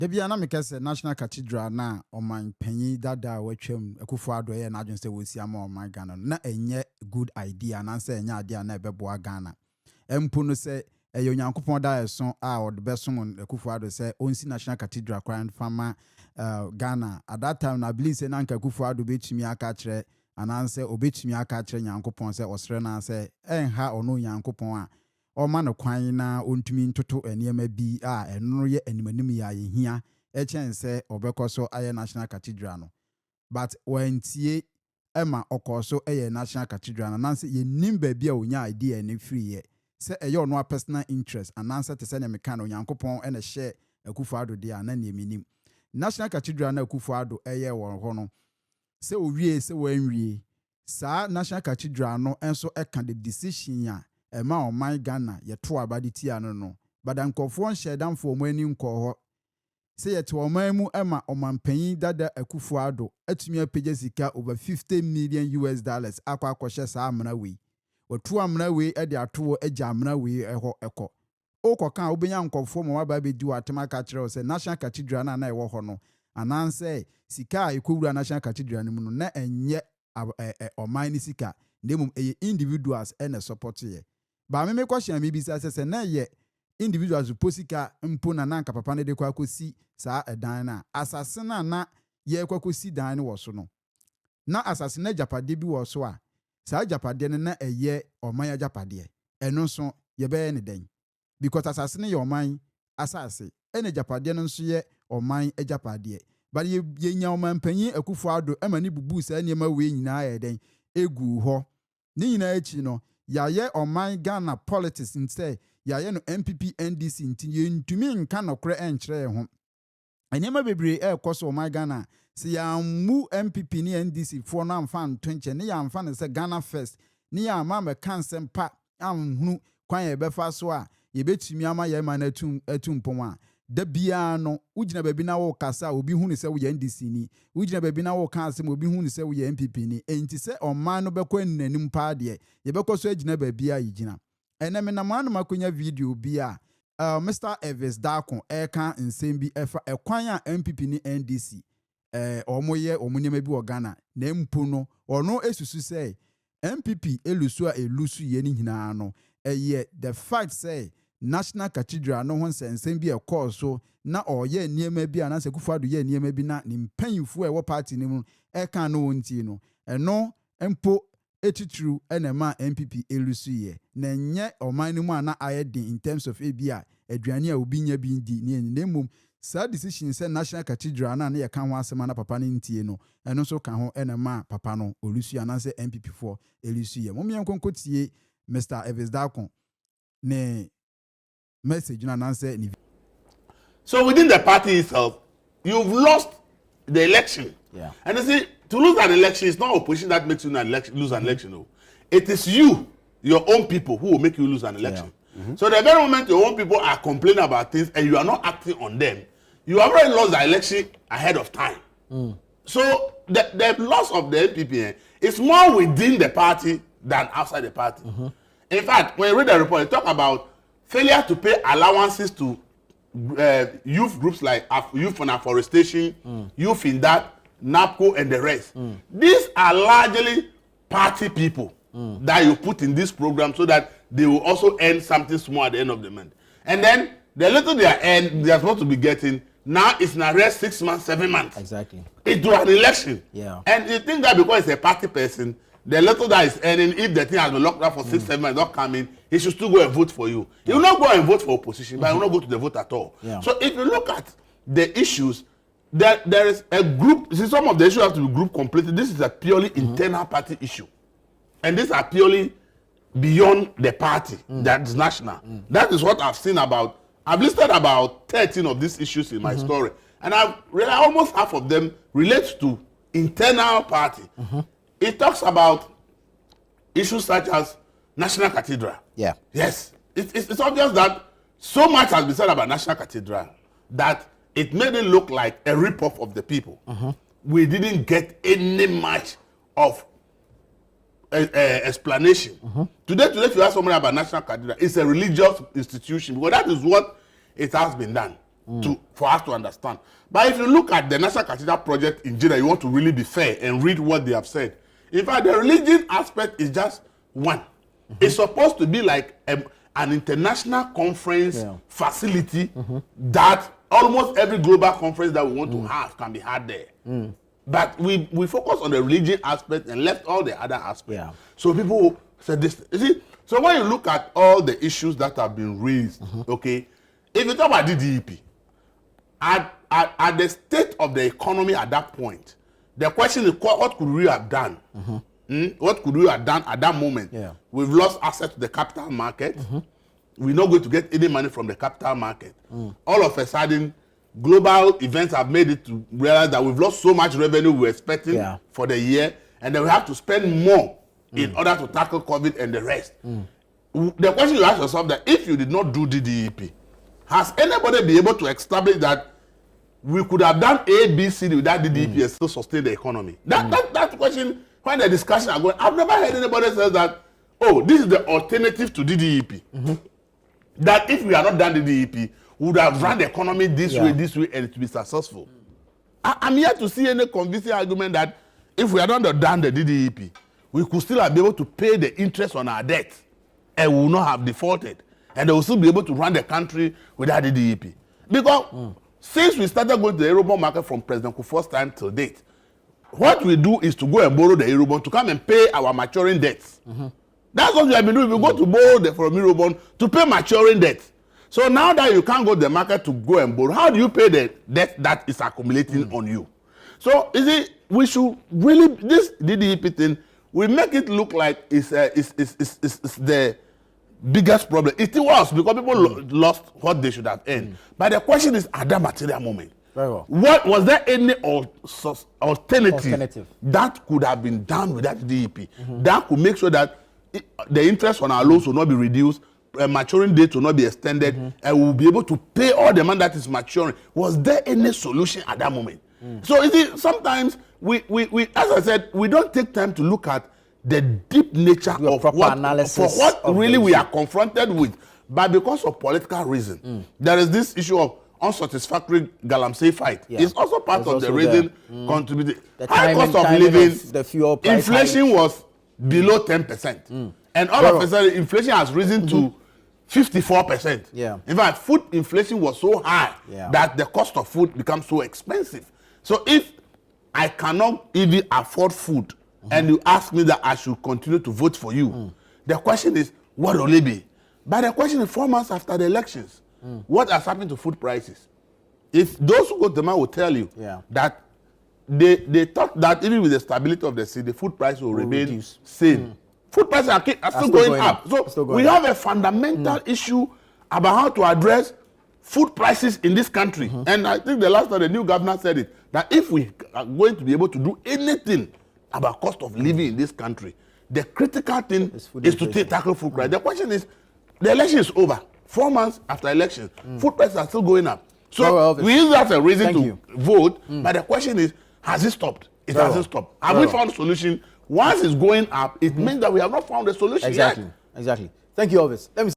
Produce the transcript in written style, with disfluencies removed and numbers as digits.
Debiana Mikese National Cathedral na oman penyi dada wetwem Akufo-Addo ye na adwense wosiama oman Ghana na enye good idea na nse enye ade na ebeboa Ghana empu no se eyo Nyankopon da eso a odbesom Akufo-Addo se onsi National Cathedral kwan fama Ghana at that time na believe say na Akufo-Addo betumi aka kire ananse obetumi aka kire Nyankopon se osre na se enha ono Nyankopon a Oma no kwan na ontumi ntoto enema bi a eno ye animanim ya yehia echense obekoso aye National Cathedral no but wentie ema okoso aye National Cathedral na nanse ye nimba bi a onya idea ne free ye se eye ono a personal interest ananse te se ne meka no Nyankopon ene share Akufo-Addo dia na ne minim National Cathedral na Akufo-Addo eye wo ho no se owie se wanwie sa National Cathedral no enso eka the decision ya Ema oman Ghana yeto abade tia no badankofo nhedamfo omani nkoho se yeto oman mu ema omanpanyin dada Akufo-Addo atumi apagya sika over $50 million akwa saa amna we watu amna we e de ato agya amna we eho eko okoka obenya nkofo mo waba bedi watema ka kire se National Cathedral na ewo ho no ananse sika ekowura National Cathedral ni mu no na enye oman ni sika ndemum eye individuals ene support ye ba me question me bi say na ye individuals posika mpo na nanka papa ne de kwa kosi saa edan na asase na ye kwa kosi dan ne wo so no na asase na japade bi wo so a saa japade ne na eye oman ya japade eno so ye be ne den because asase ne ye oman asase ene japade no so ye oman ejapade but ye nya oman panyin Akufo-Addo amani bubu saa niema we nyina ye den egu ho ni nyina echi no yaye oman Ghana politics nse yaye no NPP NDC nti ntumi nka nokre enkyere ho enema bebre ekoso oman Ghana se ya mu MPP ni NDC fo no amfa ntonche ne ya amfa ne se Ghana first ne ya ama me kansem pa amhunu kwan ye befa so a ye betumi ama ye ma na atumpom a da bia no ugina babi na wo kasa obi hu ne se wo ye NDC ni ugina babi na wo ka asem obi hu ne se wo ye NPP ni enti se oman no bekọ nanim pa de ye bekoso agina babi a yigina eneme na manu makonya video bia Mr. Elvis Darko eka nsem bi efa ekwan a NPP ni NDC omoye omunyema bi wo Ghana na mpu no ono esusu se NPP elusu a elusu ye ni hina no eye the fact say National Cathedral no hon sense bi e call so na oye niema bi anase Akufo-Addo ye niema bi na ni mpanyimfo e wo party ni mu e kan no wonti no eno empo etitru enema NPP elusu ye na nye oman ni mu ana ayedin in terms of ebia aduane a obi nya bi ndi ni nemum sa decision say National Cathedral na ye kan ho asema na papa ni ntie no eno so kan ho enema papa no olusu anase NPP for elusu ye momye nkonkotie Mr. Elvis Darko ne message na nanse ni. So within the party itself, you've lost the election. Yeah. And you see, to lose an election is not opposition that makes you lose an election. No. It is you, your own people, who will make you lose an election. Yeah. Mm-hmm. So the very moment your own people are complaining about things and you are not acting on them, you have already lost the election ahead of time. So the loss of the NPP is more within the party than outside the party. In fact, when you read the report, it talk about failure to pay allowances to youth groups like Youth on Afforestation, Youth in that, NAPCO, and the rest. These are largely party people that you put in this program so that they will also earn something small at the end of the month. And then the little they are supposed to be getting, now it's an arrest 6 months, 7 months. Exactly. Into an election. Yeah. And you think that because it's a party person, the little that is earning, if the thing has been locked up for 6, 7 months, not coming, he should still go and vote for you. He will not go and vote for opposition, but he will not go to the vote at all. Yeah. So if you look at the issues, there is a group, see, some of the issues have to be group completed. This is a purely internal party issue. And these are purely beyond the party, that is national. That is what I've seen about. I've listed about 13 of these issues in my story. And I've realized almost half of them relate to internal party. It talks about issues such as National Cathedral. Yeah. Yes. It's obvious that so much has been said about National Cathedral that it made it look like a rip-off of the people. We didn't get any much of explanation. Today, if you ask somebody about National Cathedral, it's a religious institution because that is what it has been done. for us to understand. But if you look at the National Cathedral project in general, you want to really be fair and read what they have said. In fact, the religion aspect is just one. It's supposed to be like an international conference facility that almost every global conference that we want to have can be had there. But we focus on the religion aspect and left all the other aspects. So people said this. You see, so when you look at all the issues that have been raised, okay, if you talk about DDEP, at the state of the economy at that point, the question is, what could we have done? What could we have done at that moment? We've lost access to the capital market. We're not going to get any money from the capital market. All of a sudden, global events have made it to realize that we've lost so much revenue we were expecting for the year, and then we have to spend more in order to tackle COVID and the rest. The question you ask yourself that if you did not do DDEP, has anybody been able to establish that we could have done A, B, C without DDEP and still sustain the economy? That's the question. When the discussion are going, I've never heard anybody say that, oh, this is the alternative to DDEP. That if we had not done DDEP, we would have run the economy this way, and it would be successful. I'm yet to see any convincing argument that if we had not done the DDEP, we could still have been able to pay the interest on our debt and we will not have defaulted. And they will still be able to run the country without DDEP. Because since we started going to the Eurobond market from President Kufuor's time till date, what we do is to go and borrow the Eurobond to come and pay our maturing debts. That's what we have been doing. We go to borrow from Eurobond to pay maturing debts. So now that you can't go to the market to go and borrow, how do you pay the debt that is accumulating on you? So, you see, we should really, this DDEP thing, we make it look like it's the biggest problem. It was because people lost what they should have earned. But the question is, at that material moment, very well. What was there any alternative that could have been done with that DDEP that could make sure that the interest on our loans will not be reduced, maturing date will not be extended, and we'll be able to pay all the money that is maturing? Was there any solution at that moment? So you see, sometimes we as I said, we don't take time to look at the deep nature of what really we are confronted with. But because of political reason, there is this issue of unsatisfactory galamsey fight. It's also part of the reason contributing. High cost of living, the fuel price inflation was below 10%. And all of a sudden, inflation has risen to 54%. In fact, food inflation was so high that the cost of food becomes so expensive. So if I cannot even afford food, and you ask me that I should continue to vote for you, the question is, what will it be? But the question is, 4 months after the elections, what has happened to food prices? If those who go to the man will tell you that they thought that even with the stability of the city, the food price will remain same. Food prices are still going up. So we have a fundamental issue about how to address food prices in this country. And I think the last time the new governor said it, that if we are going to be able to do anything about cost of living in this country, the critical thing is to tackle food price. The question is, the election is over. 4 months after election, food prices are still going up. So we use that as a reason to vote, but the question is, has it stopped? It hasn't stopped. Have we found a solution? Once it's going up, it means that we have not found a solution yet. Exactly. Thank you, Elvis. Let me